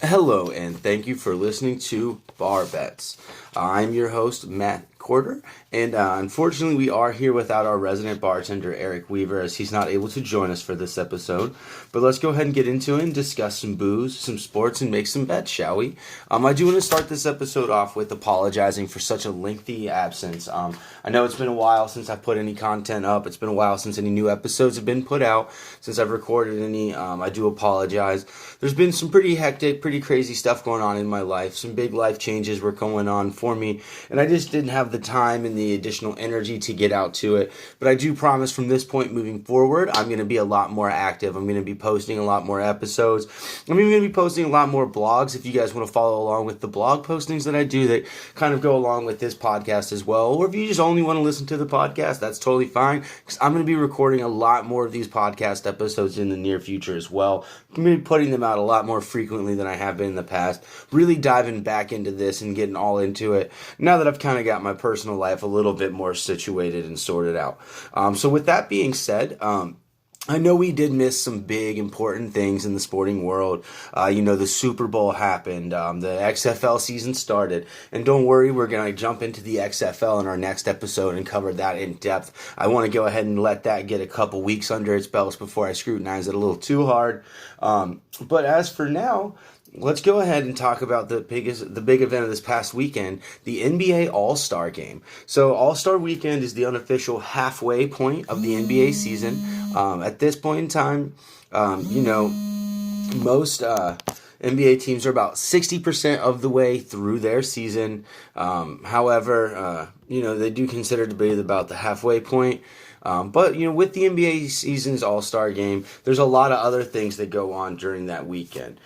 Hello, and thank you for listening to Bar Bets. I'm your host, Matt Corder, and unfortunately, we are here without our resident bartender, Eric Weaver, as he's not able to join us for this episode. But let's go ahead and get into it and discuss some booze, some sports, and make some bets, shall we? I do want to start this episode off with apologizing for such a lengthy absence. I know it's been a while since I put any content up. It's been a while since any new episodes have been put out, since I've recorded any. I do apologize. There's been some pretty hectic, pretty crazy stuff going on in my life. Some big life changes were going on for me, and I just didn't have the time and the additional energy to get out to it. But I do promise from this point moving forward, I'm going to be a lot more active. I'm going to be posting a lot more episodes. I'm even going to be posting a lot more blogs if you guys want to follow along with the blog postings that I do that kind of go along with this podcast as well. Or if you just only want to listen to the podcast, that's totally fine, because I'm going to be recording a lot more of these podcast episodes in the near future as well. I'm going to be putting them out a lot more frequently than I have been in the past, really diving back into this and getting all into it now that I've kind of got my personal life a little bit more situated and sorted out. So with that being said, I know we did miss some big important things in the sporting world. The Super Bowl happened, the XFL season started, and don't worry, we're going to jump into the XFL in our next episode and cover that in depth. I want to go ahead and let that get a couple weeks under its belts before I scrutinize it a little too hard. But as for now, let's go ahead and talk about the big event of this past weekend, the NBA All-Star Game. So All-Star Weekend is the unofficial halfway point of the NBA season. At this point in time, most NBA teams are about 60% of the way through their season. However, they do consider to be about the halfway point. But with the NBA season's All-Star Game, there's a lot of other things that go on during that weekend.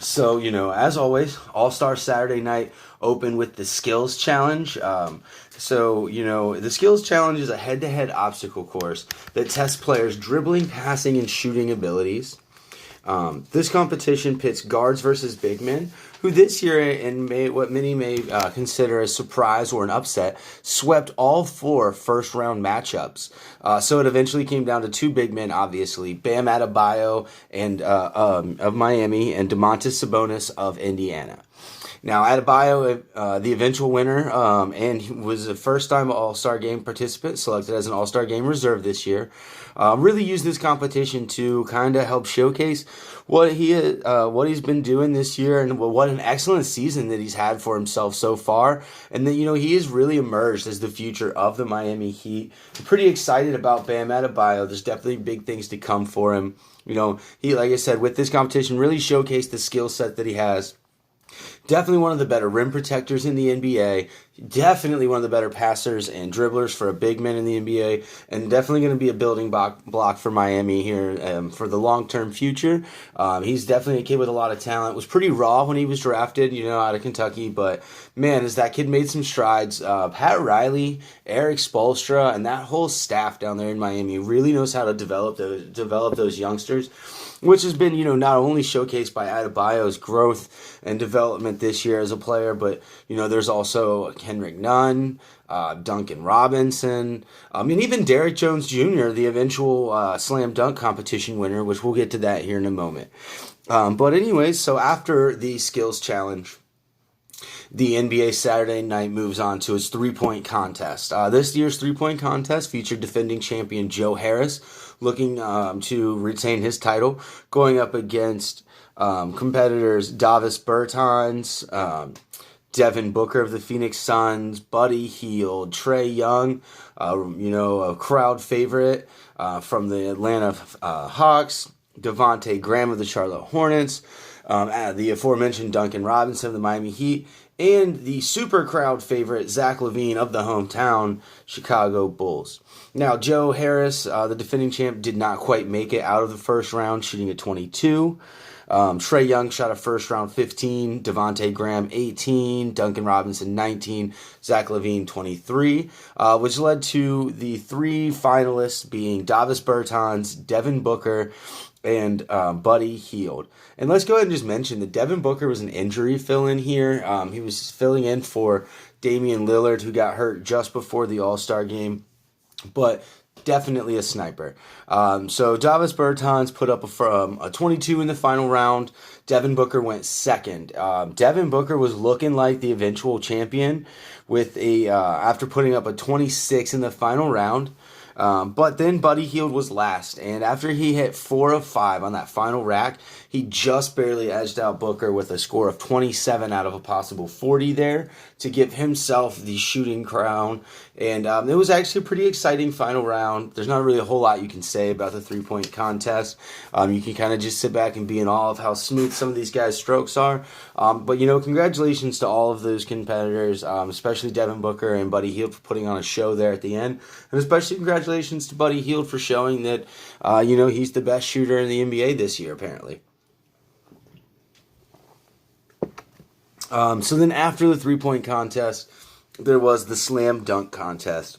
As always, All-Star Saturday night open with the Skills Challenge. The Skills Challenge is a head-to-head obstacle course that tests players' dribbling, passing, and shooting abilities. This competition pits guards versus big men, who this year, in what many may consider a surprise or an upset, swept all four first-round matchups. So it eventually came down to two big men, obviously, Bam Adebayo of Miami and Domantas Sabonis of Indiana. Now, Adebayo, the eventual winner, and he was a first-time All-Star Game participant, selected as an All-Star Game reserve this year, really used this competition to kind of help showcase what he's been doing this year and what an excellent season that he's had for himself so far, and that he has really emerged as the future of the Miami Heat. I'm pretty excited about Bam Adebayo. There's definitely big things to come for him. He, like I said, with this competition, really showcased the skill set that he has. Definitely one of the better rim protectors in the NBA. Definitely one of the better passers and dribblers for a big man in the NBA. And definitely going to be a building block for Miami here for the long-term future. He's definitely a kid with a lot of talent. Was pretty raw when he was drafted, out of Kentucky. But, man, as that kid made some strides, Pat Riley, Eric Spoelstra, and that whole staff down there in Miami really knows how to develop those youngsters, which has been, not only showcased by Adebayo's growth and development this year as a player, but, there's also Kendrick Nunn, Duncan Robinson, and even Derrick Jones Jr., the eventual slam dunk competition winner, which we'll get to that here in a moment. But anyways, so after the skills challenge, the NBA Saturday night moves on to its three-point contest. This year's three-point contest featured defending champion Joe Harris, looking to retain his title, going up against competitors Davis Bertans, Devin Booker of the Phoenix Suns, Buddy Hield, Trae Young, a crowd favorite from the Atlanta Hawks, Devontae Graham of the Charlotte Hornets, the aforementioned Duncan Robinson of the Miami Heat, and the super crowd favorite Zach LaVine of the hometown Chicago Bulls. Now, Joe Harris, the defending champ, did not quite make it out of the first round, shooting at 22. Trae Young shot a first round 15, Devontae Graham 18, Duncan Robinson 19, Zach LaVine 23, which led to the three finalists being Davis Bertans, Devin Booker, and Buddy Hield. And let's go ahead and just mention that Devin Booker was an injury fill-in here. He was filling in for Damian Lillard, who got hurt just before the All-Star game. But definitely a sniper. So Davis Bertans put up a 22 in the final round. Devin Booker went second. Devin Booker was looking like the eventual champion with after putting up a 26 in the final round. But then Buddy Hield was last, and after he hit 4 of 5 on that final rack, he just barely edged out Booker with a score of 27 out of a possible 40 there to give himself the shooting crown. And it was actually a pretty exciting final round. There's not really a whole lot you can say about the three-point contest. You can kind of just sit back and be in awe of how smooth some of these guys' strokes are. But, congratulations to all of those competitors, especially Devin Booker and Buddy Hield for putting on a show there at the end. And especially congratulations to Buddy Hield for showing that, he's the best shooter in the NBA this year, apparently. So then after the three-point contest, there was the slam dunk contest.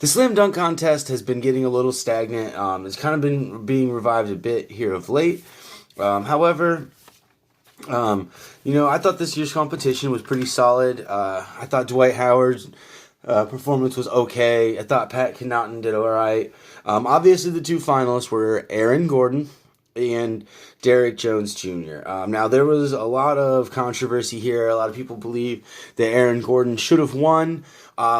The slam dunk contest has been getting a little stagnant. It's kind of been being revived a bit here of late. However, I thought this year's competition was pretty solid. I thought Dwight Howard's performance was okay. I thought Pat Connaughton did all right. Obviously, the two finalists were Aaron Gordon and Derrick Jones Jr. Now, there was a lot of controversy here. A lot of people believe that Aaron Gordon should have won.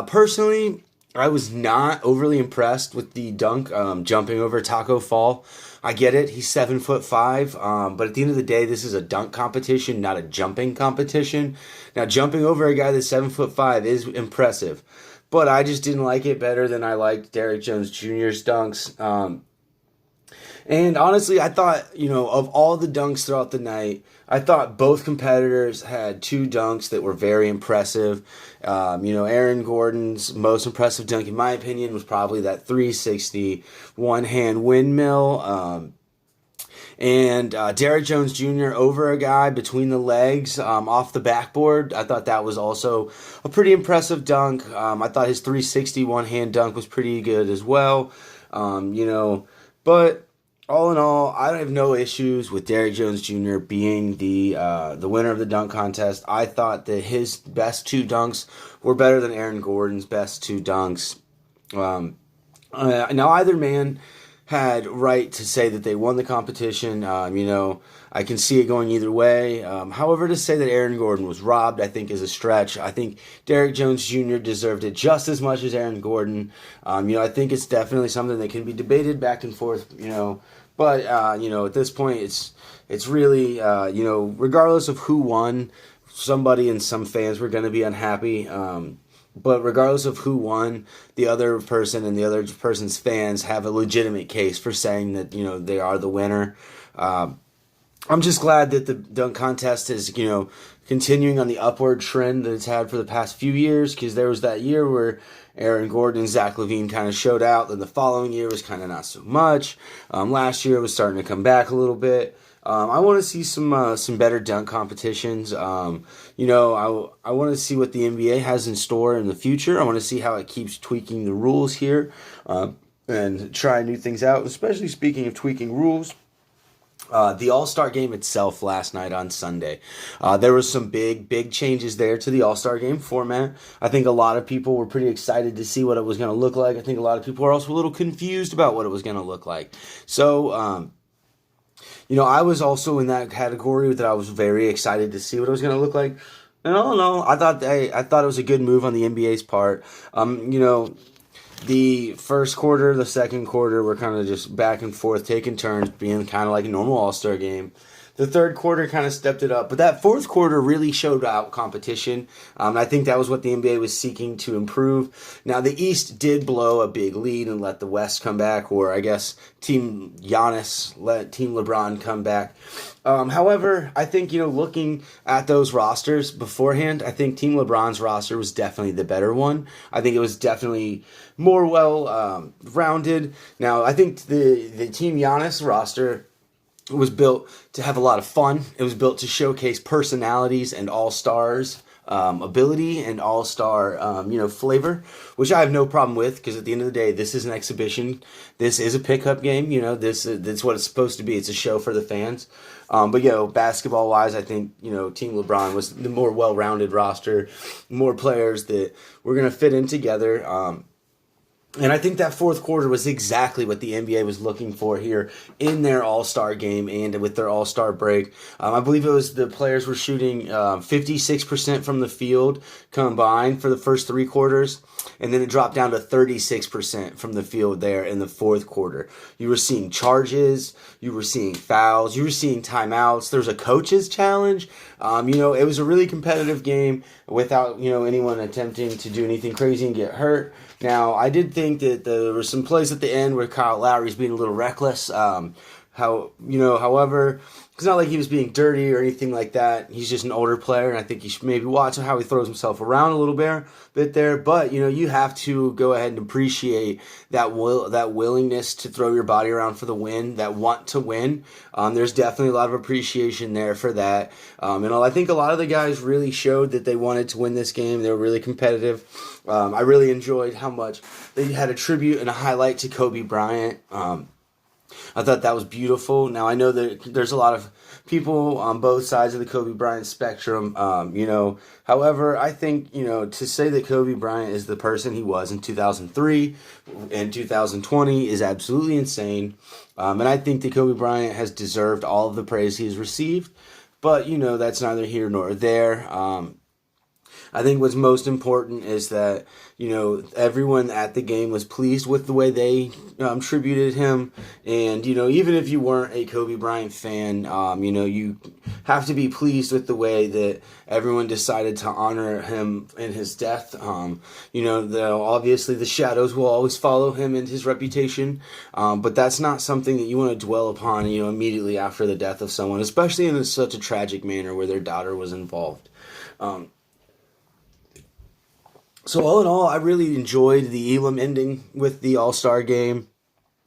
Personally, I was not overly impressed with the dunk jumping over Taco Fall. I get it. He's 7'5", but at the end of the day, this is a dunk competition, not a jumping competition. Now, jumping over a guy that's 7'5" is impressive, but I just didn't like it better than I liked Derrick Jones Jr.'s dunks. And honestly, I thought, of all the dunks throughout the night, I thought both competitors had two dunks that were very impressive. Aaron Gordon's most impressive dunk, in my opinion, was probably that 360 one-hand windmill. And Derrick Jones Jr. over a guy between the legs off the backboard. I thought that was also a pretty impressive dunk. I thought his 360 one-hand dunk was pretty good as well. But all in all, I have no issues with Derrick Jones Jr. being the winner of the dunk contest. I thought that his best two dunks were better than Aaron Gordon's best two dunks. Now, either man had right to say that they won the competition. I can see it going either way. However, to say that Aaron Gordon was robbed, I think, is a stretch. I think Derrick Jones Jr. deserved it just as much as Aaron Gordon. I think it's definitely something that can be debated back and forth, But, at this point, it's really, regardless of who won, somebody and some fans were going to be unhappy. But regardless of who won, the other person and the other person's fans have a legitimate case for saying that, they are the winner. I'm just glad that the dunk contest is, continuing on the upward trend that it's had for the past few years, because there was that year where Aaron Gordon and Zach LaVine kind of showed out. Then the following year was kind of not so much. Last year it was starting to come back a little bit. I want to see some better dunk competitions. I want to see what the NBA has in store in the future. I want to see how it keeps tweaking the rules here and try new things out. Especially speaking of tweaking rules, the All-Star game itself last night on Sunday. There was some big changes there to the All-Star game format. I think a lot of people were pretty excited to see what it was going to look like. I think a lot of people were also a little confused about what it was going to look like. So, I was also in that category that I was very excited to see what it was going to look like. And I don't know. I thought it was a good move on the NBA's part. The first quarter, the second quarter were kind of just back and forth, taking turns, being kind of like a normal All-Star game. The third quarter kind of stepped it up, but that fourth quarter really showed out competition. I think that was what the NBA was seeking to improve. Now, the East did blow a big lead and let the West come back, or I guess Team Giannis let Team LeBron come back. However, I think, looking at those rosters beforehand, I think Team LeBron's roster was definitely the better one. I think it was definitely more well-rounded. Now, I think the Team Giannis roster was built to have a lot of fun. It was built to showcase personalities and all-stars ability and all-star flavor, which I have no problem with, because at the end of the day, this is an exhibition. This is a pickup game. That's what it's supposed to be. It's a show for the fans. But basketball-wise, I think Team LeBron was the more well-rounded roster, more players that were going to fit in together. And I think that fourth quarter was exactly what the NBA was looking for here in their All-Star game and with their All-Star break. I believe it was the players were shooting 56% from the field combined for the first three quarters, and then it dropped down to 36% from the field there in the fourth quarter. You were seeing charges, you were seeing fouls, you were seeing timeouts. There was a coach's challenge. It was a really competitive game without, anyone attempting to do anything crazy and get hurt. Now, I did think that there were some plays at the end where Kyle Lowry's being a little reckless. However, it's not like he was being dirty or anything like that. He's just an older player, and I think you should maybe watch how he throws himself around a little bit there. But you have to go ahead and appreciate that willingness to throw your body around for the win, that want to win. There's definitely a lot of appreciation there for that. I think a lot of the guys really showed that they wanted to win this game. They were really competitive. I really enjoyed how much they had a tribute and a highlight to Kobe Bryant. I thought that was beautiful. Now, I know that there's a lot of people on both sides of the Kobe Bryant spectrum, However, I think, to say that Kobe Bryant is the person he was in 2003 and 2020 is absolutely insane. And I think that Kobe Bryant has deserved all of the praise he's received. But, that's neither here nor there. I think what's most important is that, everyone at the game was pleased with the way they tributed him. And, even if you weren't a Kobe Bryant fan, you have to be pleased with the way that everyone decided to honor him in his death. Obviously the shadows will always follow him and his reputation. But that's not something that you want to dwell upon, immediately after the death of someone, especially in such a tragic manner where their daughter was involved. So all in all, I really enjoyed the Elam ending with the All-Star game.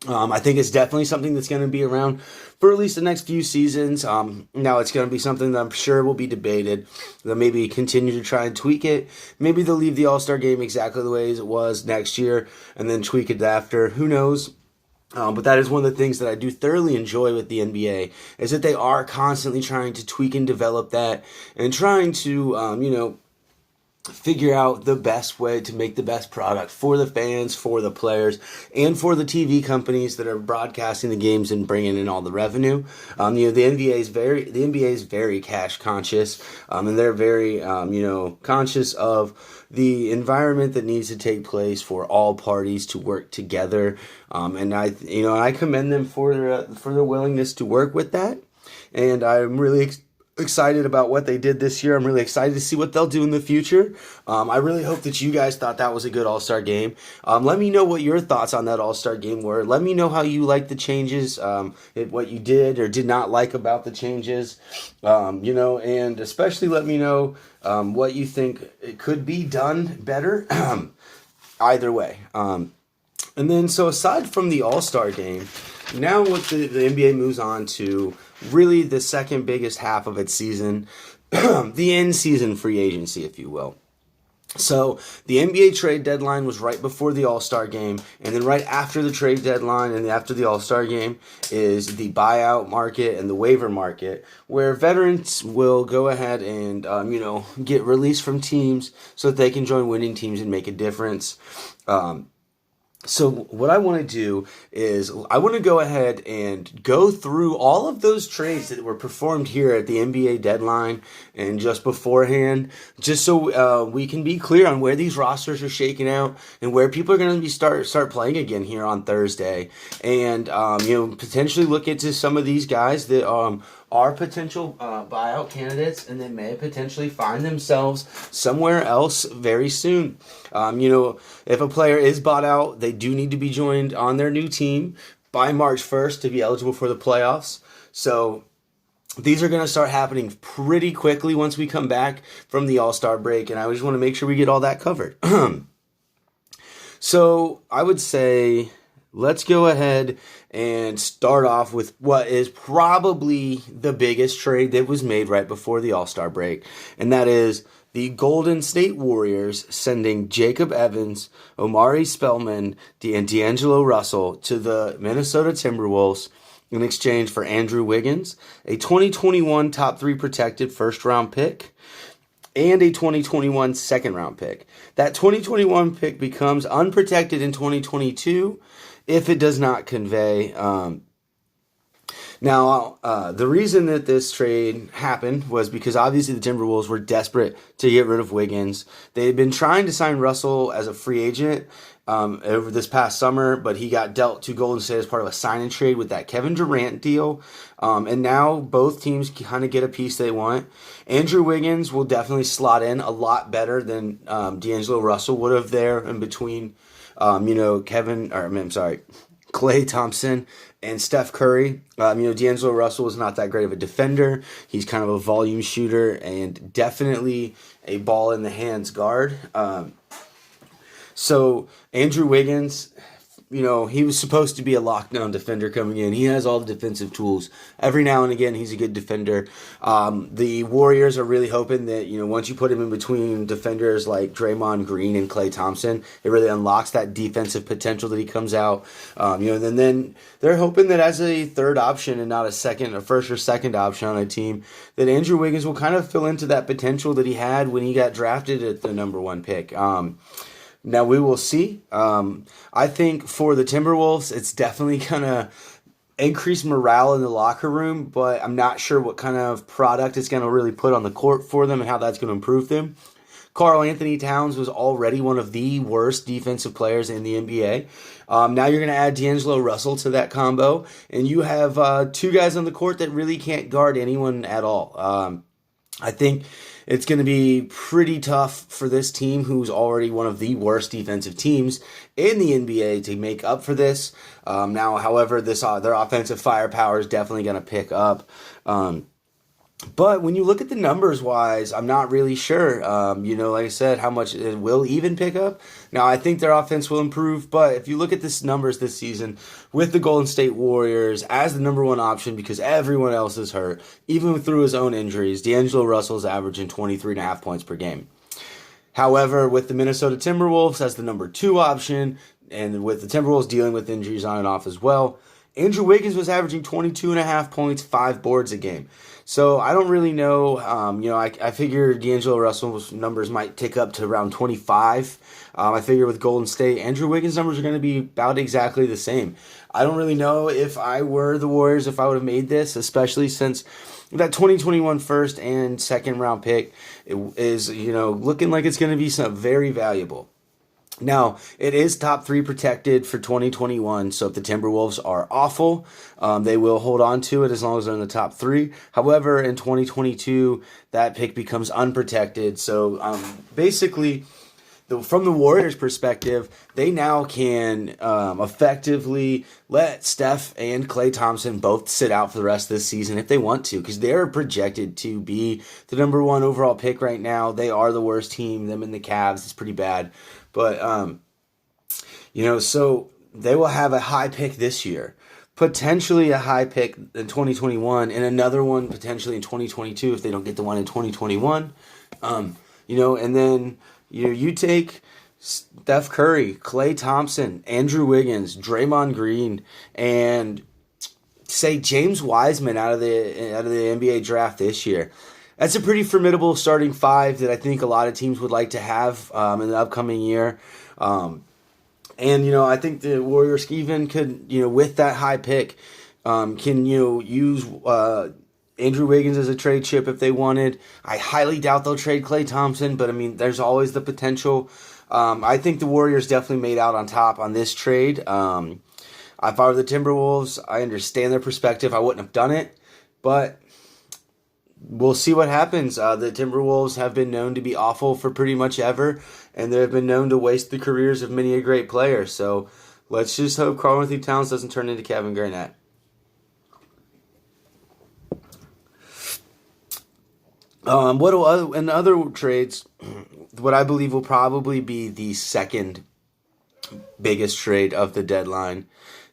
I think it's definitely something that's going to be around for at least the next few seasons. Now it's going to be something that I'm sure will be debated. They'll maybe continue to try and tweak it. Maybe they'll leave the All-Star game exactly the way it was next year and then tweak it after. Who knows? But that is one of the things that I do thoroughly enjoy with the NBA is that they are constantly trying to tweak and develop that and trying to, figure out the best way to make the best product for the fans, for the players, and for the TV companies that are broadcasting the games and bringing in all the revenue. The NBA is very cash conscious, and they're very, conscious of the environment that needs to take place for all parties to work together. And I commend them for their willingness to work with that. And I'm really excited about what they did this year. I'm really excited to see what they'll do in the future. I really hope that you guys thought that was a good All-Star game. Let me know what your thoughts on that All-Star game were. Let me know how you liked the changes, what you did or did not like about the changes, and especially let me know what you think it could be done better. Either way. And then, so aside from the All-Star game, now what the NBA moves on to really the second biggest half of its season, the in-season free agency, if you will. So the NBA trade deadline was right before the All-Star game, and then right after the trade deadline and after the All-Star game is the buyout market and the waiver market, where veterans will go ahead and, get released from teams so that they can join winning teams and make a difference. So what I want to do is I want to go ahead and go through all of those trades that were performed here at the NBA deadline and just beforehand, just so we can be clear on where these rosters are shaking out and where people are going to be start playing again here on Thursday, and potentially look into some of these guys that are potential buyout candidates and they may potentially find themselves somewhere else very soon. If a player is bought out, they do need to be joined on their new team by March 1st to be eligible for the playoffs. So these are going to start happening pretty quickly once we come back from the All-Star break, and I just want to make sure we get all that covered. So I would say let's go ahead and start off with what is probably the biggest trade that was made right before the All-Star break, and that is the Golden State Warriors sending Jacob Evans, Omari Spellman, and D'Angelo Russell to the Minnesota Timberwolves in exchange for Andrew Wiggins, a 2021 top 3 protected first-round pick, and a 2021 second round pick. That 2021 pick becomes unprotected in 2022 if it does not convey. The reason that this trade happened was because obviously the Timberwolves were desperate to get rid of Wiggins. They had been trying to sign Russell as a free agent over this past summer, but he got dealt to Golden State as part of a sign and trade with that Kevin Durant deal. And now both teams kind of get a piece they want. Andrew Wiggins will definitely slot in a lot better than D'Angelo Russell would have there in between, Klay Thompson and Steph Curry. D'Angelo Russell is not that great of a defender. He's kind of a volume shooter and definitely a ball in the hands guard. So Andrew Wiggins, he was supposed to be a lockdown defender coming in. He has all the defensive tools. Every now and again, he's a good defender. The Warriors are really hoping that, once you put him in between defenders like Draymond Green and Klay Thompson, it really unlocks that defensive potential that he comes out. And then they're hoping that as a third option and not a first or second option on a team, that Andrew Wiggins will kind of fill into that potential that he had when he got drafted at the number one pick. Now we will see. I think for the Timberwolves, it's definitely going to increase morale in the locker room, but I'm not sure what kind of product it's going to really put on the court for them and how that's going to improve them. Karl Anthony Towns was already one of the worst defensive players in the NBA. Now you're going to add D'Angelo Russell to that combo, and you have two guys on the court that really can't guard anyone at all. I think it's going to be pretty tough for this team, who's already one of the worst defensive teams in the NBA, to make up for this. Now, however, their offensive firepower is definitely going to pick up. But when you look at the numbers wise, I'm not really sure, like I said, how much it will even pick up. Now, I think their offense will improve, but if you look at the numbers this season with the Golden State Warriors as the number one option because everyone else is hurt, even through his own injuries, D'Angelo Russell is averaging 23.5 points per game. However, with the Minnesota Timberwolves as the number two option, and with the Timberwolves dealing with injuries on and off as well, Andrew Wiggins was averaging 22.5 points, 5 boards a game. So I don't really know. I figure D'Angelo Russell's numbers might tick up to around 25. I figure with Golden State, Andrew Wiggins' numbers are going to be about exactly the same. I don't really know if I were the Warriors if I would have made this, especially since that 2021 first and second round pick is looking like it's going to be very valuable. Now, it is top 3 protected for 2021, so if the Timberwolves are awful, they will hold on to it as long as they're in the top 3. However, in 2022, that pick becomes unprotected. So basically, from the Warriors' perspective, they now can effectively let Steph and Klay Thompson both sit out for the rest of the season if they want to, because they're projected to be the number 1 overall pick right now. They are the worst team, them and the Cavs. It's pretty bad. But, so they will have a high pick this year, potentially a high pick in 2021, and another one potentially in 2022 if they don't get the one in 2021. And then, you take Steph Curry, Klay Thompson, Andrew Wiggins, Draymond Green, and say James Wiseman out of the NBA draft this year. That's a pretty formidable starting 5 that I think a lot of teams would like to have in the upcoming year. I think the Warriors even could, with that high pick, can use Andrew Wiggins as a trade chip if they wanted. I highly doubt they'll trade Klay Thompson, but there's always the potential. I think the Warriors definitely made out on top on this trade. If I were the Timberwolves, I understand their perspective. I wouldn't have done it, but we'll see what happens. The Timberwolves have been known to be awful for pretty much ever, and they've been known to waste the careers of many a great player. So let's just hope Karl Anthony Towns doesn't turn into Kevin Garnett. In other trades, what I believe will probably be the second biggest trade of the deadline,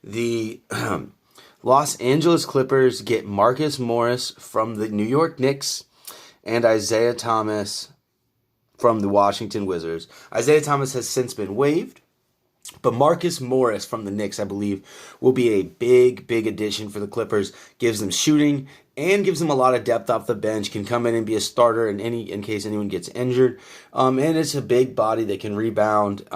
the Los Angeles Clippers get Marcus Morris from the New York Knicks and Isaiah Thomas from the Washington Wizards. Isaiah Thomas has since been waived, but Marcus Morris from the Knicks, I believe, will be a big, big addition for the Clippers. Gives them shooting and gives them a lot of depth off the bench. Can come in and be a starter in case anyone gets injured. And it's a big body that can rebound.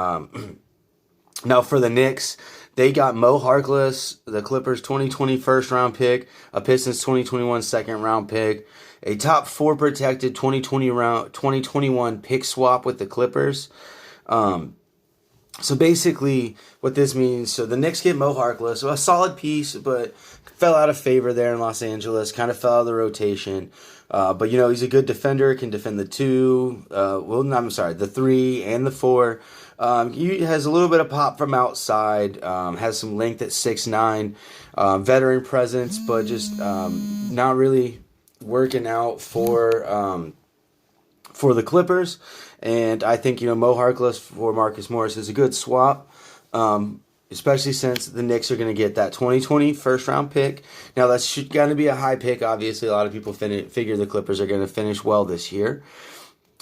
Now for the Knicks, they got Mo Harkless, the Clippers 2020 first round pick, a Pistons 2021 second round pick, a top 4 protected 2021 pick swap with the Clippers. So basically, what this means, so the Knicks get Mo Harkless, so a solid piece, but fell out of favor there in Los Angeles, kind of fell out of the rotation. But, he's a good defender, can defend the 3 and the 4. He has a little bit of pop from outside, has some length at 6'9", veteran presence, but just not really working out for the Clippers. And I think, Mo Harkless for Marcus Morris is a good swap, especially since the Knicks are going to get that 2020 first-round pick. Now, that's going to be a high pick, obviously. A lot of people figure the Clippers are going to finish well this year.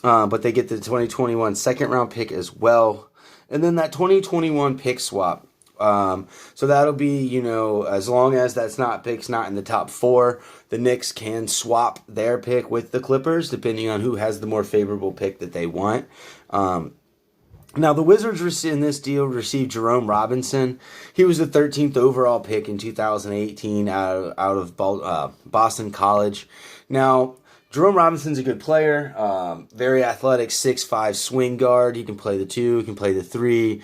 But they get the 2021 second-round pick as well. And then that 2021 pick swap. So that'll be, as long as that's not in the top 4, the Knicks can swap their pick with the Clippers, depending on who has the more favorable pick that they want. Now, the Wizards in this deal received Jerome Robinson. He was the 13th overall pick in 2018 out of Boston College. Now, Jerome Robinson's a good player, very athletic, 6'5", swing guard. He can play the 2, he can play the 3.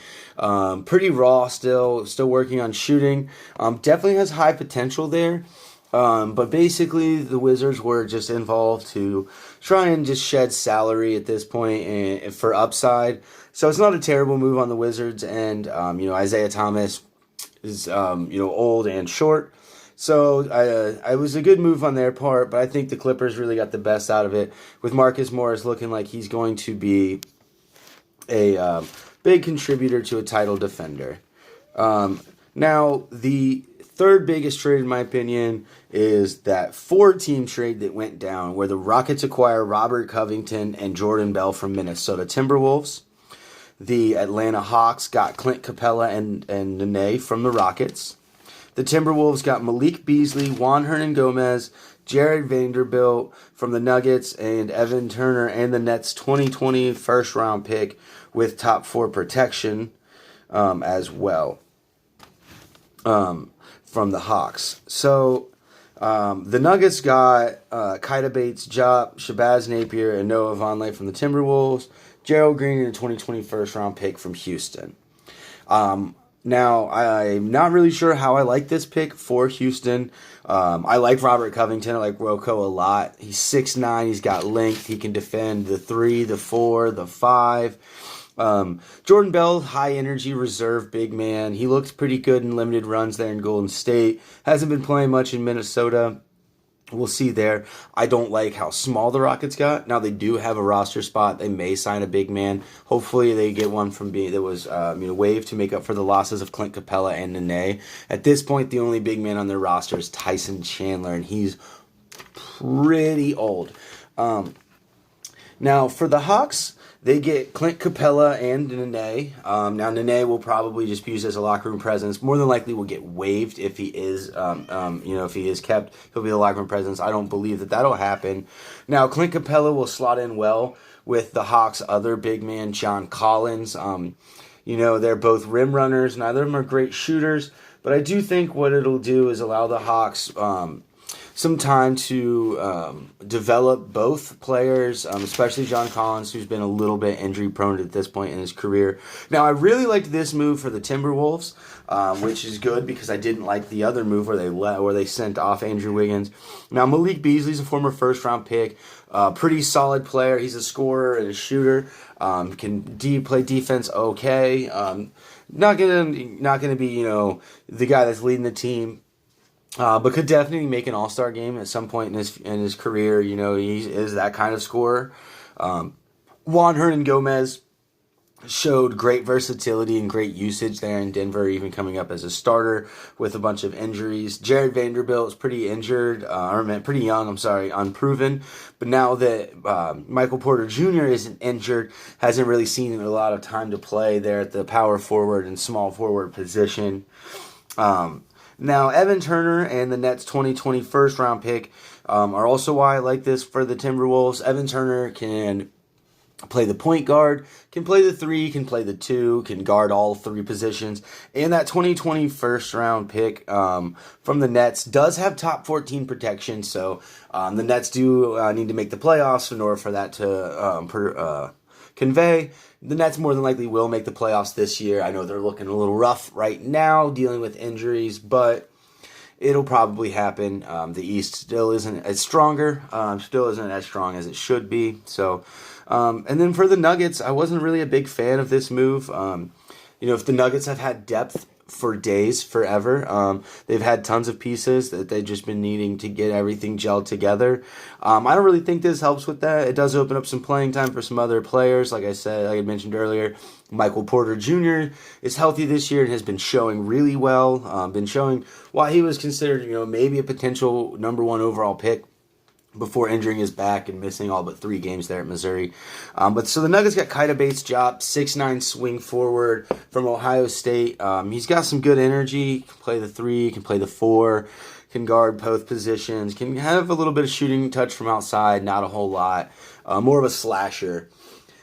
Pretty raw still working on shooting. Definitely has high potential there. But basically, the Wizards were just involved to try and just shed salary at this point and for upside. So it's not a terrible move on the Wizards. And, Isaiah Thomas is, old and short. So it was a good move on their part, but I think the Clippers really got the best out of it, with Marcus Morris looking like he's going to be a big contributor to a title defender. Now, the third biggest trade, in my opinion, is that 4-team trade that went down, where the Rockets acquire Robert Covington and Jordan Bell from Minnesota Timberwolves. The Atlanta Hawks got Clint Capella and Nene from the Rockets. The Timberwolves got Malik Beasley, Juan Hernan-Gomez, Jared Vanderbilt from the Nuggets, and Evan Turner and the Nets' 2020 first-round pick with top 4 protection as well from the Hawks. So the Nuggets got Keita Bates-Diop, Shabazz Napier, and Noah Vonleh from the Timberwolves, Gerald Green, and a 2020 first-round pick from Houston. Now, I'm not really sure how I like this pick for Houston. I like Robert Covington. I like Rocco a lot. He's 6'9". He's got length. He can defend the 3, the 4, the 5. Jordan Bell, high-energy reserve big man. He looked pretty good in limited runs there in Golden State. Hasn't been playing much in Minnesota. We'll see there. I don't like how small the Rockets got. Now they do have a roster spot. They may sign a big man. Hopefully they get one from that was waived to make up for the losses of Clint Capella and Nene. At this point, the only big man on their roster is Tyson Chandler, and he's pretty old. Now for the Hawks, they get Clint Capella and Nene. Now Nene will probably just be used as a locker room presence. More than likely will get waived if he is, if he is kept. He'll be the locker room presence. I don't believe that'll happen. Now Clint Capella will slot in well with the Hawks' other big man, John Collins. They're both rim runners. Neither of them are great shooters, but I do think what it'll do is allow the Hawks some time to develop both players, especially John Collins, who's been a little bit injury prone at this point in his career. Now, I really liked this move for the Timberwolves, which is good because I didn't like the other move where they sent off Andrew Wiggins. Now, Malik Beasley's a former first-round pick, pretty solid player. He's a scorer and a shooter. Can play defense okay. Not gonna be the guy that's leading the team. But could definitely make an all-star game at some point in his career. He is that kind of scorer. Juan Hernan-Gomez showed great versatility and great usage there in Denver, even coming up as a starter with a bunch of injuries. Jared Vanderbilt is pretty pretty young, unproven. But now that Michael Porter Jr. isn't injured, hasn't really seen a lot of time to play there at the power forward and small forward position. Now, Evan Turner and the Nets' 2020 first-round pick are also why I like this for the Timberwolves. Evan Turner can play the point guard, can play the 3, can play the 2, can guard all 3 positions. And that 2020 first round pick from the Nets does have top 14 protection. So the Nets do need to make the playoffs in order for that to convey. The Nets more than likely will make the playoffs this year. I know they're looking a little rough right now, dealing with injuries, but it'll probably happen. The East still isn't as stronger, still isn't as strong as it should be. So, and then for the Nuggets, I wasn't really a big fan of this move. If the Nuggets have had depth for days, forever, they've had tons of pieces that they've just been needing to get everything gelled together. I don't really think this helps with that. It does open up some playing time for some other players. Like I mentioned earlier, Michael Porter Jr. is healthy this year and has been showing really well. Been showing why he was considered, maybe a potential number 1 overall pick before injuring his back and missing all but 3 games there at Missouri. So the Nuggets got Keita Bates-Diop, 6'9" swing forward from Ohio State. He's got some good energy, can play the 3, can play the 4, can guard both positions, can have a little bit of shooting touch from outside, not a whole lot. More of a slasher.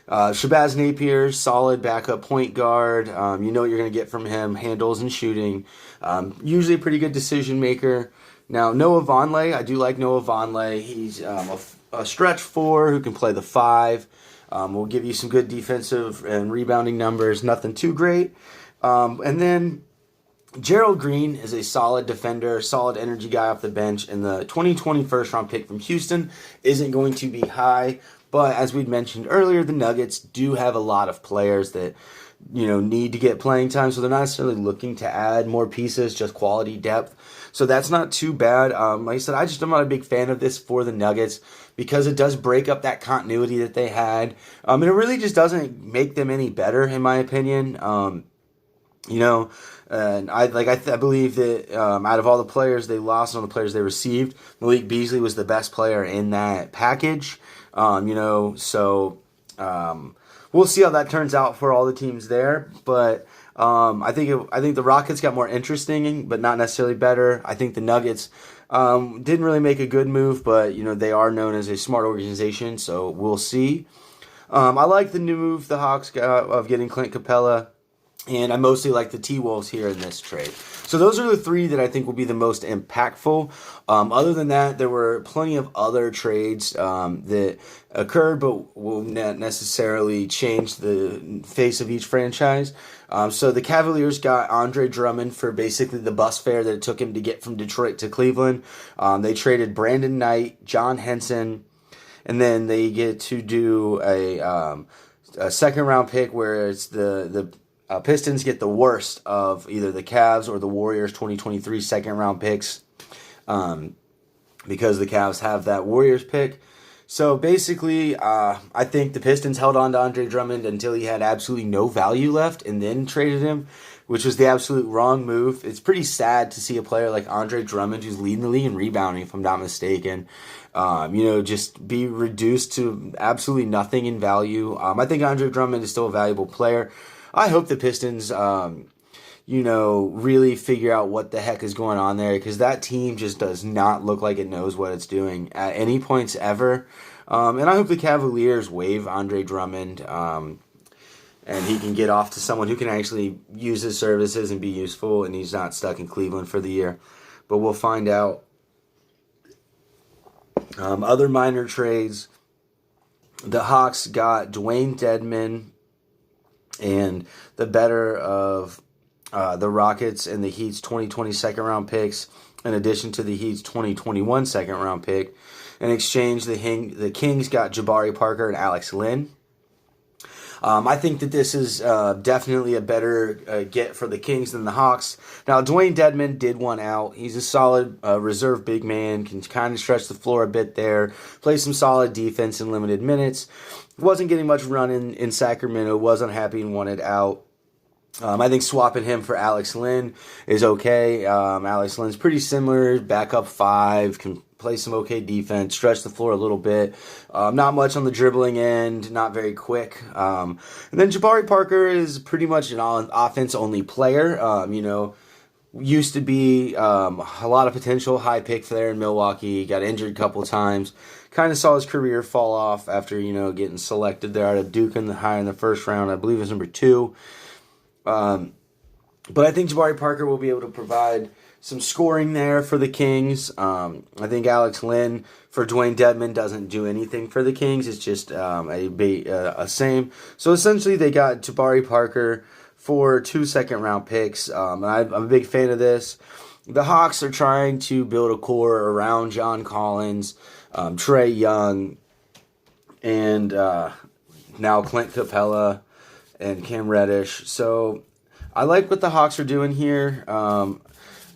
Shabazz Napier, solid backup point guard. You know what you're going to get from him, handles and shooting. Usually a pretty good decision maker. Now, Noah Vonleh, I do like Noah Vonleh. He's a stretch 4 who can play the 5. Will give you some good defensive and rebounding numbers, nothing too great. And then Gerald Green is a solid defender, solid energy guy off the bench, and the 2020 first round pick from Houston isn't going to be high. But as we'd mentioned earlier, the Nuggets do have a lot of players that need to get playing time, so they're not necessarily looking to add more pieces, just quality depth. So that's not too bad. Like I said, I'm not a big fan of this for the Nuggets because it does break up that continuity that they had. And it really just doesn't make them any better, in my opinion. And I believe that out of all the players they lost and all the players they received, Malik Beasley was the best player in that package. So we'll see how that turns out for all the teams there. But I think the Rockets got more interesting, but not necessarily better. I think the Nuggets didn't really make a good move, but they are known as a smart organization, so we'll see. I like the new move the Hawks got of getting Clint Capella, and I mostly like the T-Wolves here in this trade. So those are the 3 that I think will be the most impactful. Other than that, there were plenty of other trades that occurred, but will not necessarily change the face of each franchise. So the Cavaliers got Andre Drummond for basically the bus fare that it took him to get from Detroit to Cleveland. They traded Brandon Knight, John Henson, and then they get to do a second round pick where it's the Pistons get the worst of either the Cavs or the Warriors 2023 second round picks because the Cavs have that Warriors pick. So basically, I think the Pistons held on to Andre Drummond until he had absolutely no value left and then traded him, which was the absolute wrong move. It's pretty sad to see a player like Andre Drummond, who's leading the league in rebounding, if I'm not mistaken, just be reduced to absolutely nothing in value. I think Andre Drummond is still a valuable player. I hope the Pistons, really figure out what the heck is going on there, because that team just does not look like it knows what it's doing at any points ever. And I hope the Cavaliers waive Andre Drummond, and he can get off to someone who can actually use his services and be useful, and he's not stuck in Cleveland for the year. But we'll find out. Other minor trades, the Hawks got Dwayne Dedman and the better of the Rockets and the Heat's 2020 second round picks, in addition to the Heat's 2021 second round pick. In exchange, the Kings got Jabari Parker and Alex Len. I think that this is definitely a better get for the Kings than the Hawks. Now, Dwayne Dedman did one out. He's a solid reserve big man, can kind of stretch the floor a bit there, play some solid defense in limited minutes. Wasn't getting much run in Sacramento, was unhappy and wanted out. I think swapping him for Alex Len is okay. Alex Len's pretty similar, backup 5, can play some okay defense, stretch the floor a little bit. Not much on the dribbling end, not very quick. And then Jabari Parker is pretty much an offense-only player. used to be a lot of potential, high pick there in Milwaukee. Got injured a couple times. Kind of saw his career fall off after getting selected there out of Duke high in the first round. I believe it was number 2. But I think Jabari Parker will be able to provide some scoring there for the Kings. I think Alex Len for Dwayne Dedmon doesn't do anything for the Kings. It's just a same. So essentially they got Jabari Parker for 2 second-round picks. I'm a big fan of this. The Hawks are trying to build a core around John Collins, Trae Young, and now Clint Capella and Cam Reddish. So I like what the Hawks are doing here.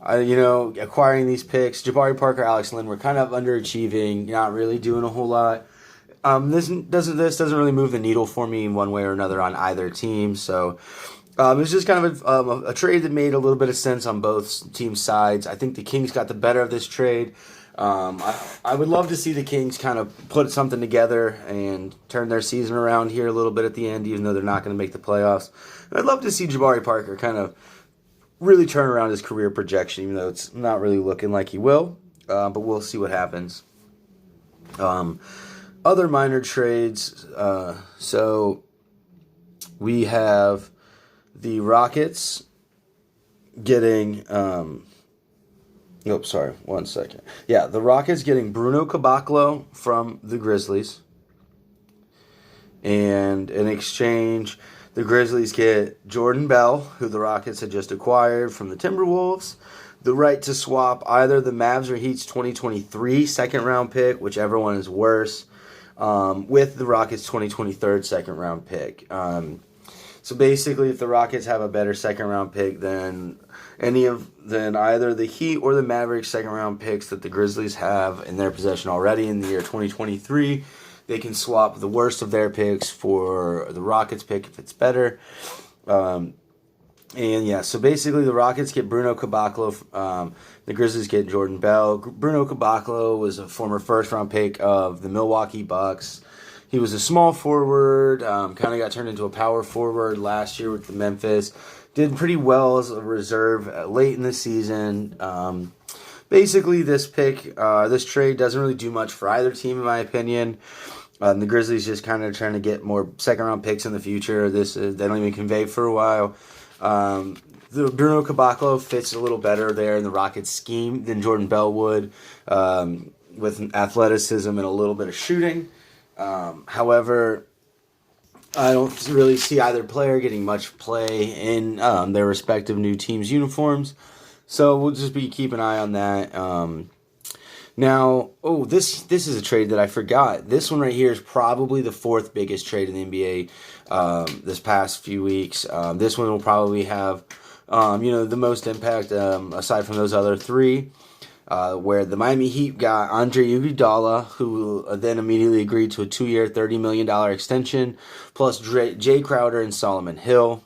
Acquiring these picks. Jabari Parker, Alex Len were kind of underachieving, not really doing a whole lot. This doesn't really move the needle for me in one way or another on either team. So it was just kind of a trade that made a little bit of sense on both team sides. I think the Kings got the better of this trade. I would love to see the Kings kind of put something together and turn their season around here a little bit at the end, even though they're not going to make the playoffs. And I'd love to see Jabari Parker kind of really turn around his career projection, even though it's not really looking like he will. But we'll see what happens. Other minor trades. So we have the Rockets getting... one second. Yeah, the Rockets getting Bruno Caboclo from the Grizzlies. And in exchange, the Grizzlies get Jordan Bell, who the Rockets had just acquired from the Timberwolves, the right to swap either the Mavs or Heat's 2023 second-round pick, whichever one is worse, with the Rockets' 2023 second-round pick. So basically, if the Rockets have a better second-round pick than either the Heat or the Mavericks second-round picks that the Grizzlies have in their possession already in the year 2023, they can swap the worst of their picks for the Rockets pick if it's better. So basically the Rockets get Bruno Caboclo. The Grizzlies get Jordan Bell. Bruno Caboclo was a former first-round pick of the Milwaukee Bucks. He was a small forward, kind of got turned into a power forward last year with the Memphis. Did pretty well as a reserve late in the season. Basically, this trade doesn't really do much for either team, in my opinion. The Grizzlies just kind of trying to get more second-round picks in the future. They don't even convey for a while. The Bruno Caboclo fits a little better there in the Rockets scheme than Jordan Bell would, with athleticism and a little bit of shooting. However, I don't really see either player getting much play in their respective new teams' uniforms. So we'll just keep an eye on that. This is a trade that I forgot. This one right here is probably the 4th biggest trade in the NBA this past few weeks. This one will probably have the most impact aside from those other 3. Where the Miami Heat got Andre Iguodala, who then immediately agreed to a 2-year, $30 million extension, plus Jay Crowder and Solomon Hill.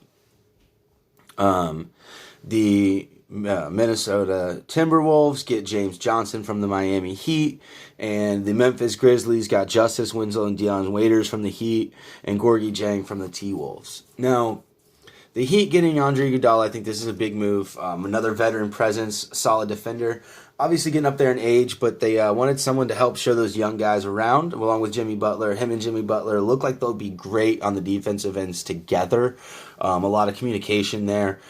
The Minnesota Timberwolves get James Johnson from the Miami Heat, and the Memphis Grizzlies got Justice Winslow and Deion Waiters from the Heat, and Gorgie Jang from the T-Wolves. Now, the Heat getting Andre Iguodala, I think this is a big move. Another veteran presence, solid defender. Obviously getting up there in age, but they wanted someone to help show those young guys around, along with Jimmy Butler. Him and Jimmy Butler look like they'll be great on the defensive ends together. A lot of communication there.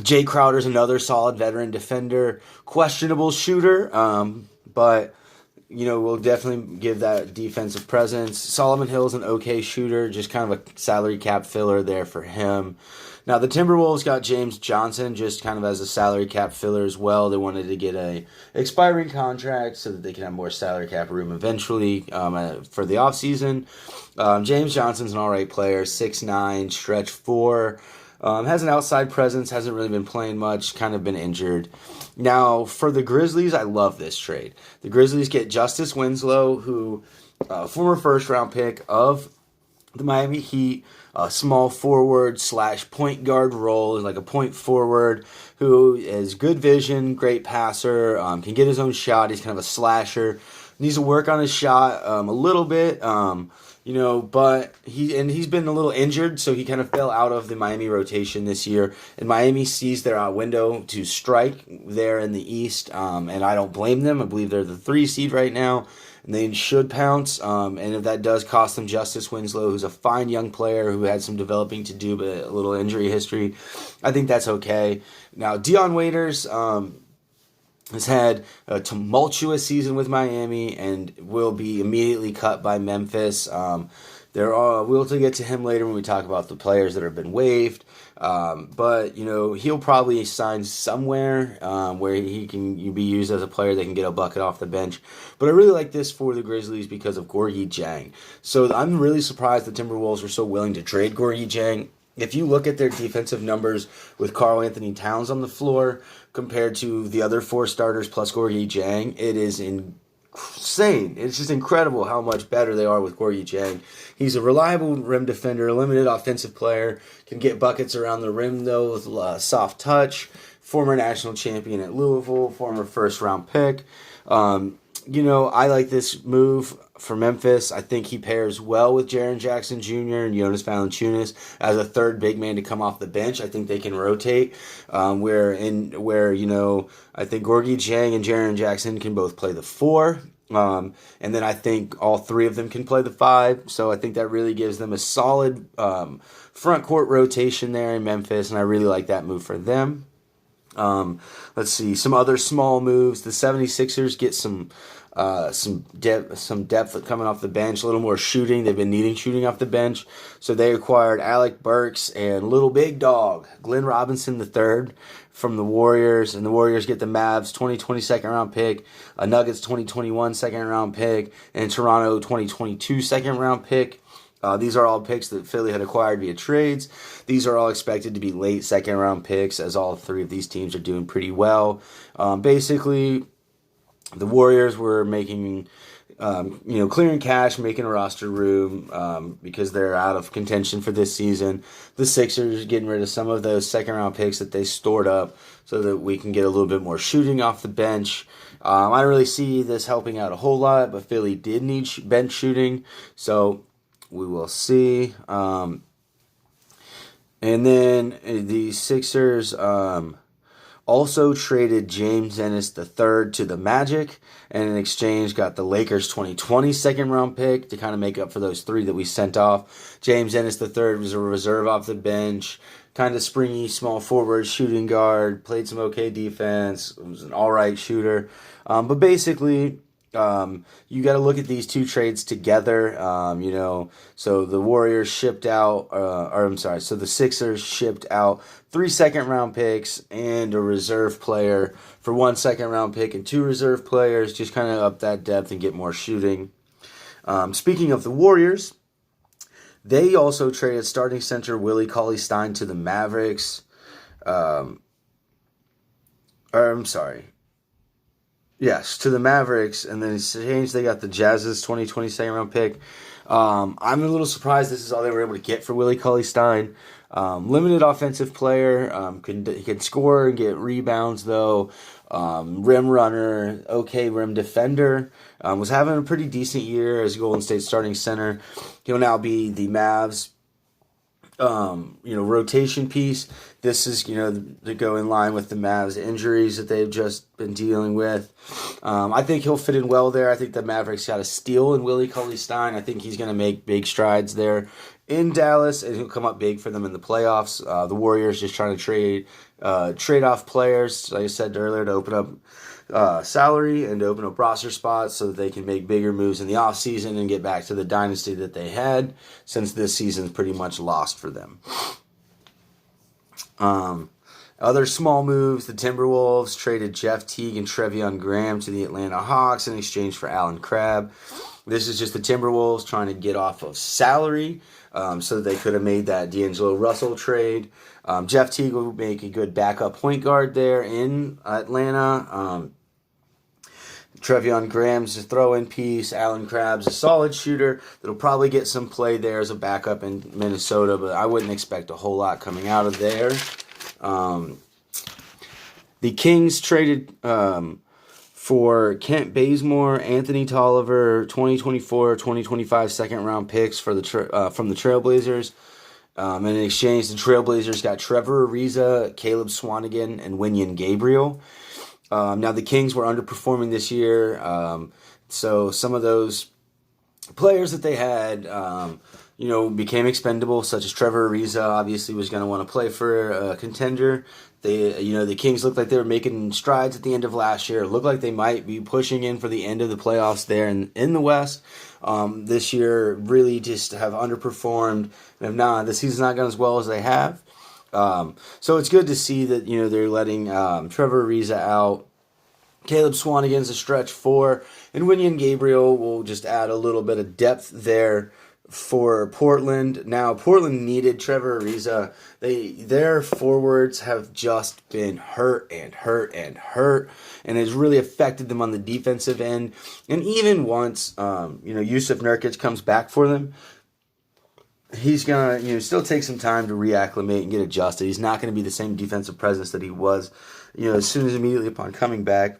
Jay Crowder's another solid veteran defender. Questionable shooter, but we'll definitely give that defensive presence. Solomon Hill's an okay shooter, just kind of a salary cap filler there for him. Now, the Timberwolves got James Johnson just kind of as a salary cap filler as well. They wanted to get a expiring contract so that they can have more salary cap room eventually for the offseason. James Johnson's an all right player, 6'9", stretch 4. Has an outside presence, hasn't really been playing much, kind of been injured. Now, for the Grizzlies, I love this trade. The Grizzlies get Justice Winslow, who former first-round pick of the Miami Heat, a small forward / point guard role, like a point forward who is good vision, great passer, can get his own shot. He's kind of a slasher. Needs to work on his shot a little bit. But he's been a little injured, so he kind of fell out of the Miami rotation this year. And Miami sees their window to strike there in the East, and I don't blame them. I believe they're the 3 seed right now, and they should pounce. And if that does cost them Justice Winslow, who's a fine young player who had some developing to do, but a little injury history, I think that's okay. Now, Dion Waiters has had a tumultuous season with Miami and will be immediately cut by Memphis. We'll get to him later when we talk about the players that have been waived. But he'll probably sign somewhere where he can be used as a player that can get a bucket off the bench. But I really like this for the Grizzlies because of Gorgui Dieng. So I'm really surprised the Timberwolves were so willing to trade Gorgui Dieng. If you look at their defensive numbers with Karl Anthony Towns on the floor compared to the other 4 starters plus Gorgui Dieng, it is insane. It's just incredible how much better they are with Gorgui Dieng. He's a reliable rim defender, a limited offensive player, can get buckets around the rim though with soft touch, former national champion at Louisville, former first-round pick. I like this move for Memphis. I think he pairs well with Jaren Jackson Jr. and Jonas Valanciunas as a third big man to come off the bench. I think they can rotate. I think Gorgui Dieng and Jaren Jackson can both play the 4. And then I think all 3 of them can play the 5. So I think that really gives them a solid front court rotation there in Memphis, and I really like that move for them. Let's see, some other small moves. The 76ers get some depth coming off the bench, a little more shooting. They've been needing shooting off the bench. So they acquired Alec Burks and little big dog, Glenn Robinson III from the Warriors. And the Warriors get the Mavs 2020 second-round pick, a Nuggets 2021 second-round pick, and Toronto 2022 second-round pick. These are all picks that Philly had acquired via trades. These are all expected to be late second-round picks, as all 3 of these teams are doing pretty well. Basically, the Warriors were making, clearing cash, making a roster room because they're out of contention for this season. The Sixers getting rid of some of those second-round picks that they stored up so that we can get a little bit more shooting off the bench. I don't really see this helping out a whole lot, but Philly did need bench shooting, so we will see. And then the Sixers also traded James Ennis III to the Magic, and in exchange got the Lakers 2020 second-round pick to kind of make up for those 3 that we sent off. James Ennis III was a reserve off the bench, kind of springy, small forward, shooting guard, played some okay defense, was an all-right shooter. But basically, you got to look at these 2 trades together, so the Warriors shipped out, so the Sixers shipped out 3 second-round picks and a reserve player for 1 second-round pick and 2 reserve players, just kind of up that depth and get more shooting. Speaking of the Warriors, they also traded starting center Willie Cauley-Stein to the Mavericks. Yes, to the Mavericks, and then in exchange they got the Jazz's 2020 second-round pick. I'm a little surprised this is all they were able to get for Willie Cauley-Stein. Limited offensive player, he can score and get rebounds though. Rim runner, okay rim defender. Was having a pretty decent year as Golden State starting center. He'll now be the Mavs rotation piece. This is, to go in line with the Mavs injuries that they've just been dealing with. I think he'll fit in well there. I think the Mavericks got a steal in Willie Cauley-Stein. I think he's going to make big strides there in Dallas, and he'll come up big for them in the playoffs. The Warriors just trying to trade off players, like I said earlier, to open up salary and to open up roster spots so that they can make bigger moves in the offseason and get back to the dynasty that they had, since this season's pretty much lost for them. Other small moves, the Timberwolves traded Jeff Teague and Trevion Graham to the Atlanta Hawks in exchange for Allen Crabbe. This is just the Timberwolves trying to get off of salary so that they could have made that D'Angelo Russell trade. Jeff Teague will make a good backup point guard there in Atlanta. Trevion Graham's a throw-in piece. Allen Crabbe's a solid shooter that'll probably get some play there as a backup in Minnesota, but I wouldn't expect a whole lot coming out of there. The Kings traded for Kent Bazemore, Anthony Tolliver, 2024, 2025 second round picks for from the Trailblazers. In exchange, the Trailblazers got Trevor Ariza, Caleb Swanigan, and Winyan Gabriel. Now, the Kings were underperforming this year, so some of those players that they had, became expendable, such as Trevor Ariza obviously was going to want to play for a contender. The Kings looked like they were making strides at the end of last year. It looked like they might be pushing in for the end of the playoffs there in the West. This year really just have underperformed. And if not, the season's not gone as well as they have. So it's good to see that, they're letting Trevor Ariza out. Caleb Swanigan's a stretch 4, and Winyan Gabriel will just add a little bit of depth there for Portland. Now, Portland needed Trevor Ariza. Their forwards have just been hurt, and it's really affected them on the defensive end. And even once, Yusuf Nurkic comes back for them, he's going to, still take some time to reacclimate and get adjusted. He's not going to be the same defensive presence that he was, as soon as immediately upon coming back.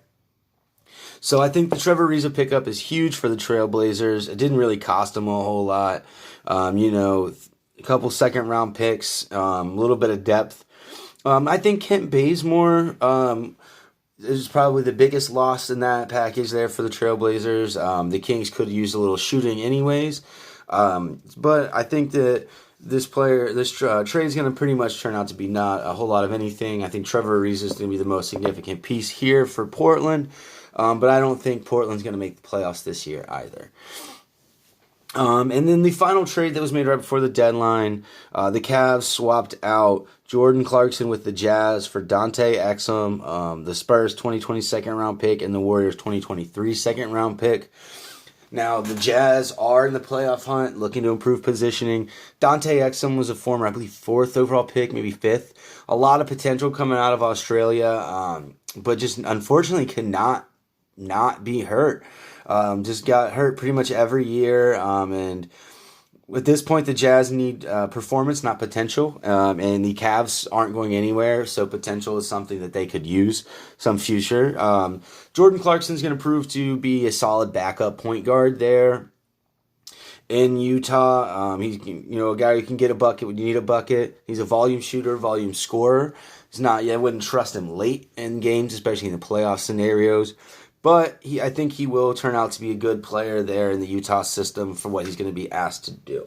So I think the Trevor Ariza pickup is huge for the Trailblazers. It didn't really cost them a whole lot. A couple second-round picks, a little bit of depth. I think Kent Bazemore is probably the biggest loss in that package there for the Trailblazers. The Kings could use a little shooting anyways. But I think that this trade is going to pretty much turn out to be not a whole lot of anything. I think Trevor Ariza is going to be the most significant piece here for Portland. But I don't think Portland's going to make the playoffs this year either. And then the final trade that was made right before the deadline, the Cavs swapped out Jordan Clarkson with the Jazz for Dante Exum, the Spurs 2020 second-round pick, and the Warriors 2023 second-round pick. Now, the Jazz are in the playoff hunt, looking to improve positioning. Dante Exum was a former, I believe, 4th overall pick, maybe 5th. A lot of potential coming out of Australia, but just unfortunately could not be hurt. Just got hurt pretty much every year. And at this point, the Jazz need performance, not potential. And the Cavs aren't going anywhere, so potential is something that they could use some future. Jordan Clarkson's going to prove to be a solid backup point guard there in Utah. He's a guy who can get a bucket when you need a bucket. He's a volume shooter, volume scorer. I wouldn't trust him late in games, especially in the playoff scenarios. But I think he will turn out to be a good player there in the Utah system for what he's going to be asked to do.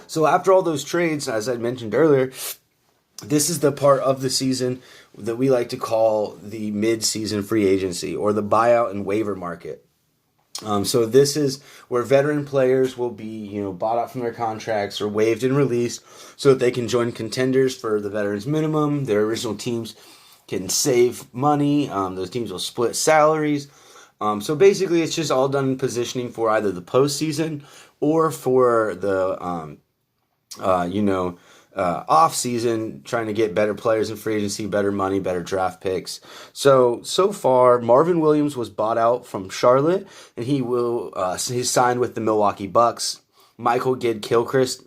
So after all those trades, as I mentioned earlier, this is the part of the season that we like to call the mid-season free agency or the buyout and waiver market. So this is where veteran players will be, bought out from their contracts or waived and released so that they can join contenders for the veterans minimum. Their original teams can save money. Those teams will split salaries. So basically, it's just all done in positioning for either the postseason or for the off season, trying to get better players in free agency, better money, better draft picks. So far, Marvin Williams was bought out from Charlotte, and he's signed with the Milwaukee Bucks. Michael Kidd-Gilchrist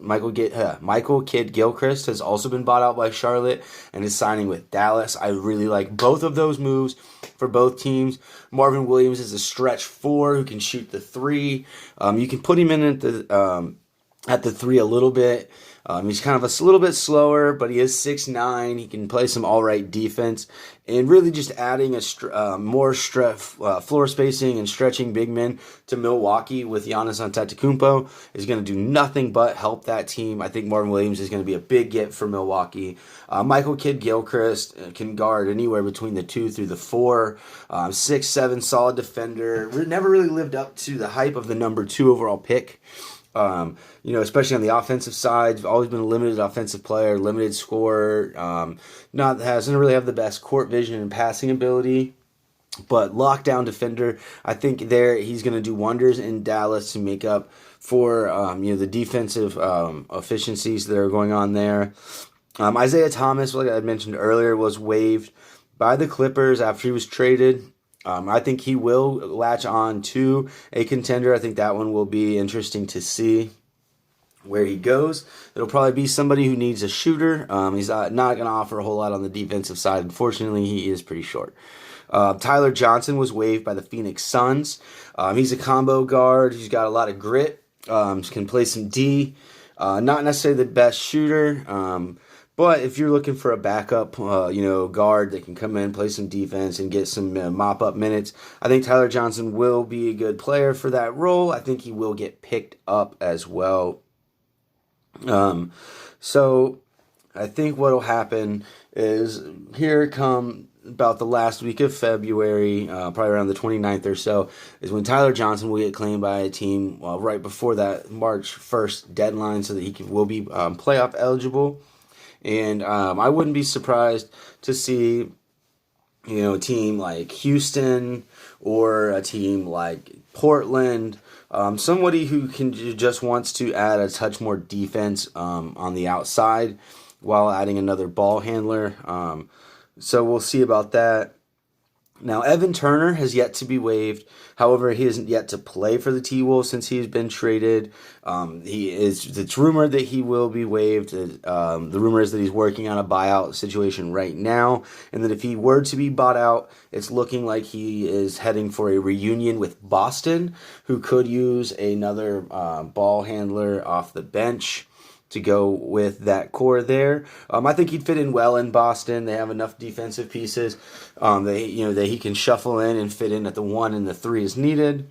has also been bought out by Charlotte and is signing with Dallas. I really like both of those moves for both teams. Marvin Williams is a stretch 4 who can shoot the 3. You can put him in at the 3 a little bit. He's kind of a little bit slower, but he is 6'9". He can play some all-right defense. And really just adding more floor spacing and stretching big men to Milwaukee with Giannis Antetokounmpo is going to do nothing but help that team. I think Marvin Williams is going to be a big get for Milwaukee. Michael Kidd-Gilchrist can guard anywhere between the 2 through the 4. 6'7", solid defender. Never really lived up to the hype of the number 2 overall pick. Especially on the offensive side, always been a limited offensive player, limited scorer, doesn't really have the best court vision and passing ability, but lockdown defender. I think he's going to do wonders in Dallas to make up for, the defensive efficiencies that are going on there. Isaiah Thomas, like I mentioned earlier, was waived by the Clippers after he was traded. I think he will latch on to a contender. I think that one will be interesting to see where he goes. It'll probably be somebody who needs a shooter. He's not going to offer a whole lot on the defensive side. Unfortunately, he is pretty short. Tyler Johnson was waived by the Phoenix Suns. He's a combo guard. He's got a lot of grit. Can play some D. Not necessarily the best shooter. But if you're looking for a backup, guard that can come in, play some defense, and get some mop-up minutes, I think Tyler Johnson will be a good player for that role. I think he will get picked up as well. So I think what will happen is here come about the last week of February, probably around the 29th or so, is when Tyler Johnson will get claimed by a team right before that March 1st deadline so that will be playoff eligible. And I wouldn't be surprised to see, a team like Houston or a team like Portland, somebody who just wants to add a touch more defense on the outside while adding another ball handler. So we'll see about that. Now, Evan Turner has yet to be waived. However, he isn't yet to play for the T-Wolves since he's been traded. It's rumored that he will be waived. The rumor is that he's working on a buyout situation right now, and that if he were to be bought out, it's looking like he is heading for a reunion with Boston, who could use another ball handler off the bench to go with that core there. I think he'd fit in well in Boston. They have enough defensive pieces that he can shuffle in and fit in at the 1 and the 3 as needed.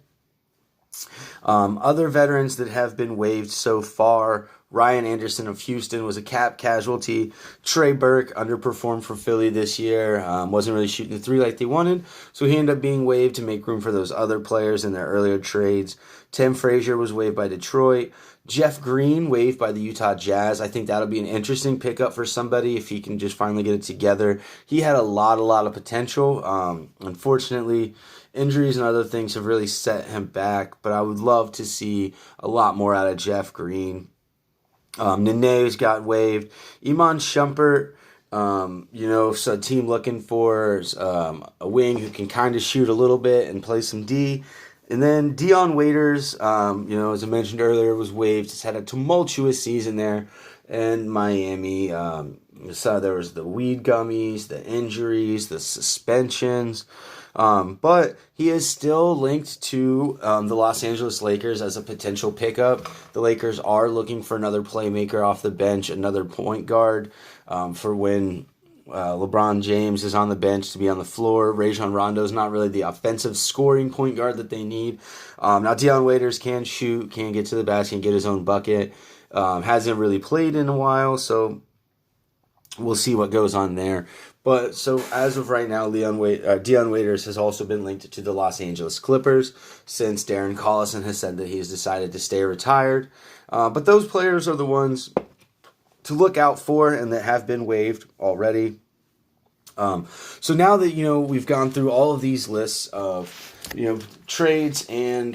Other veterans that have been waived so far: Ryan Anderson of Houston was a cap casualty. Trey Burke underperformed for Philly this year. Wasn't really shooting the 3 like they wanted, so he ended up being waived to make room for those other players in their earlier trades. Tim Frazier was waived by Detroit. Jeff Green waived by the Utah Jazz. I think that'll be an interesting pickup for somebody if he can just finally get it together. He had a lot of potential. Unfortunately, injuries and other things have really set him back, but I would love to see a lot more out of Jeff Green. Nene's got waived. Iman Shumpert, so a team looking for a wing who can kind of shoot a little bit and play some D. And then Dion Waiters, as I mentioned earlier, was waived. He's had a tumultuous season there in Miami. So there was the weed gummies, the injuries, the suspensions. But he is still linked to the Los Angeles Lakers as a potential pickup. The Lakers are looking for another playmaker off the bench, another point guard for when LeBron James is on the bench to be on the floor. Rajon Rondo is not really the offensive scoring point guard that they need. Now, Dion Waiters can shoot, can get to the basket, and get his own bucket. Hasn't really played in a while, so we'll see what goes on there. But so as of right now, Dion Waiters has also been linked to the Los Angeles Clippers since Darren Collison has said that he has decided to stay retired. But those players are the ones to look out for and that have been waived already. So now that, we've gone through all of these lists of, trades and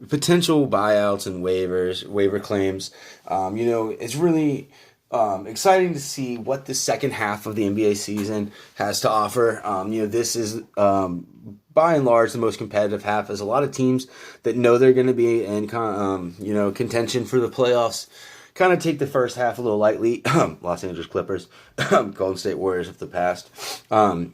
potential buyouts and waiver claims, it's really exciting to see what the second half of the NBA season has to offer. This is by and large the most competitive half, as a lot of teams that know they're going to be in contention for the playoffs kind of take the first half a little lightly. Los Angeles Clippers, Golden State Warriors of the past. Any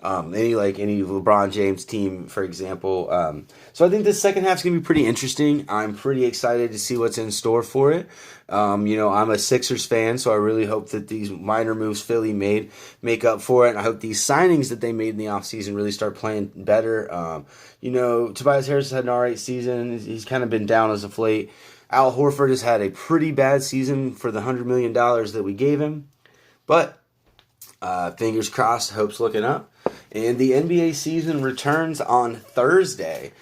LeBron James team, for example. So I think the second half is going to be pretty interesting. I'm pretty excited to see what's in store for it. I'm a Sixers fan, so I really hope that these minor moves Philly made make up for it. And I hope these signings that they made in the offseason really start playing better. Tobias Harris has had an alright season. He's kind of been down as of late. Al Horford has had a pretty bad season for the $100 million that we gave him. But fingers crossed, hope's looking up. And the NBA season returns on Thursday.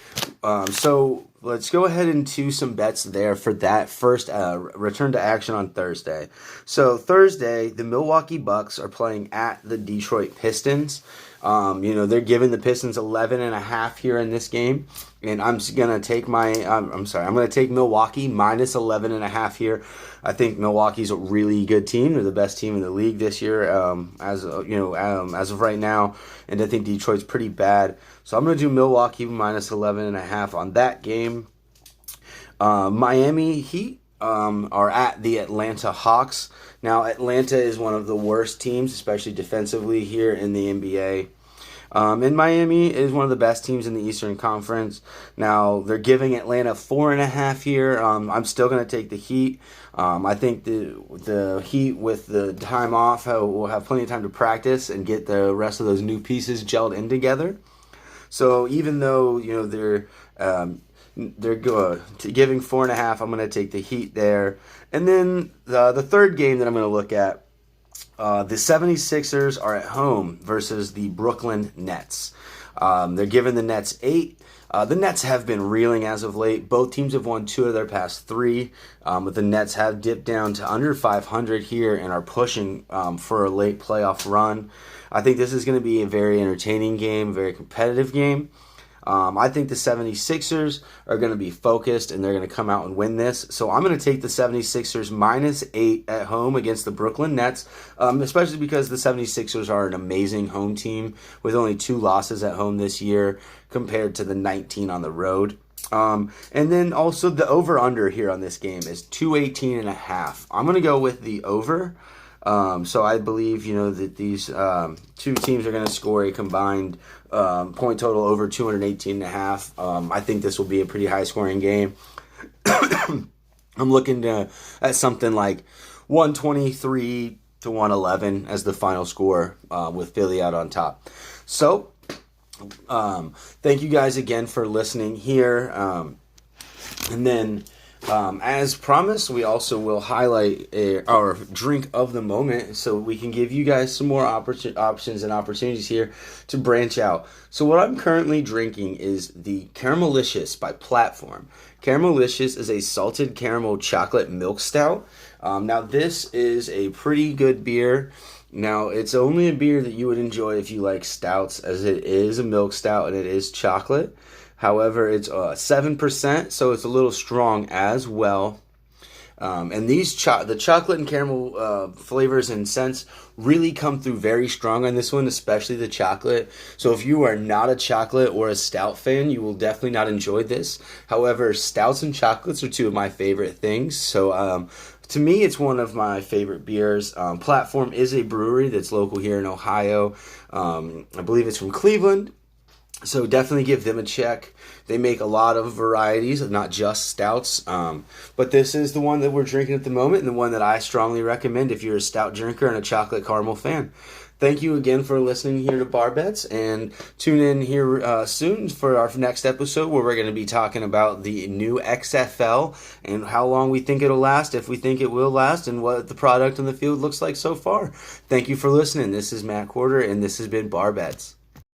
So let's go ahead and do some bets there for that first return to action on Thursday. So Thursday, the Milwaukee Bucks are playing at the Detroit Pistons. They're giving the Pistons 11.5 here in this game. And I'm going to take I'm going to take Milwaukee minus 11.5 here. I think Milwaukee's a really good team. They're the best team in the league this year, as of right now. And I think Detroit's pretty bad. So I'm going to do Milwaukee minus 11.5 on that game. Miami Heat are at the Atlanta Hawks. Now, Atlanta is one of the worst teams, especially defensively here in the NBA. And Miami is one of the best teams in the Eastern Conference. Now, they're giving Atlanta 4.5 here. I'm still going to take the Heat. I think the Heat, with the time off, will have plenty of time to practice and get the rest of those new pieces gelled in together. So even though they're giving 4.5, I'm going to take the Heat there. And then the third game that I'm going to look at, the 76ers are at home versus the Brooklyn Nets. They're giving the Nets 8. The Nets have been reeling as of late. Both teams have won 2 of their past 3, but the Nets have dipped down to under 500 here and are pushing for a late playoff run. I think this is going to be a very entertaining game, very competitive game. I think the 76ers are going to be focused and they're going to come out and win this. So I'm going to take the 76ers -8 at home against the Brooklyn Nets, especially because the 76ers are an amazing home team with only 2 losses at home this year compared to the 19 on the road. And then also the over-under here on this game is 218.5. I'm going to go with the over. So I believe, that these 2 teams are going to score a combined point total over 218.5. I think this will be a pretty high-scoring game. I'm looking at something like 123 to 111 as the final score, with Philly out on top. So, thank you guys again for listening here. And then, as promised, we also will highlight our drink of the moment so we can give you guys some more options and opportunities here to branch out. So what I'm currently drinking is the Caramelicious by Platform. Caramelicious is a salted caramel chocolate milk stout. Now this is a pretty good beer. Now, it's only a beer that you would enjoy if you like stouts, as it is a milk stout and it is chocolate. However, it's 7%, so it's a little strong as well. And the chocolate and caramel flavors and scents really come through very strong on this one, especially the chocolate. So if you are not a chocolate or a stout fan, you will definitely not enjoy this. However, stouts and chocolates are 2 of my favorite things. So to me, it's one of my favorite beers. Platform is a brewery that's local here in Ohio. I believe it's from Cleveland. So definitely give them a check. They make a lot of varieties, not just stouts. But this is the one that we're drinking at the moment and the one that I strongly recommend if you're a stout drinker and a chocolate caramel fan. Thank you again for listening here to Bar Bets, and tune in here soon for our next episode where we're going to be talking about the new XFL and how long we think it'll last, if we think it will last, and what the product in the field looks like so far. Thank you for listening. This is Matt Quarter, and this has been Bar Bets.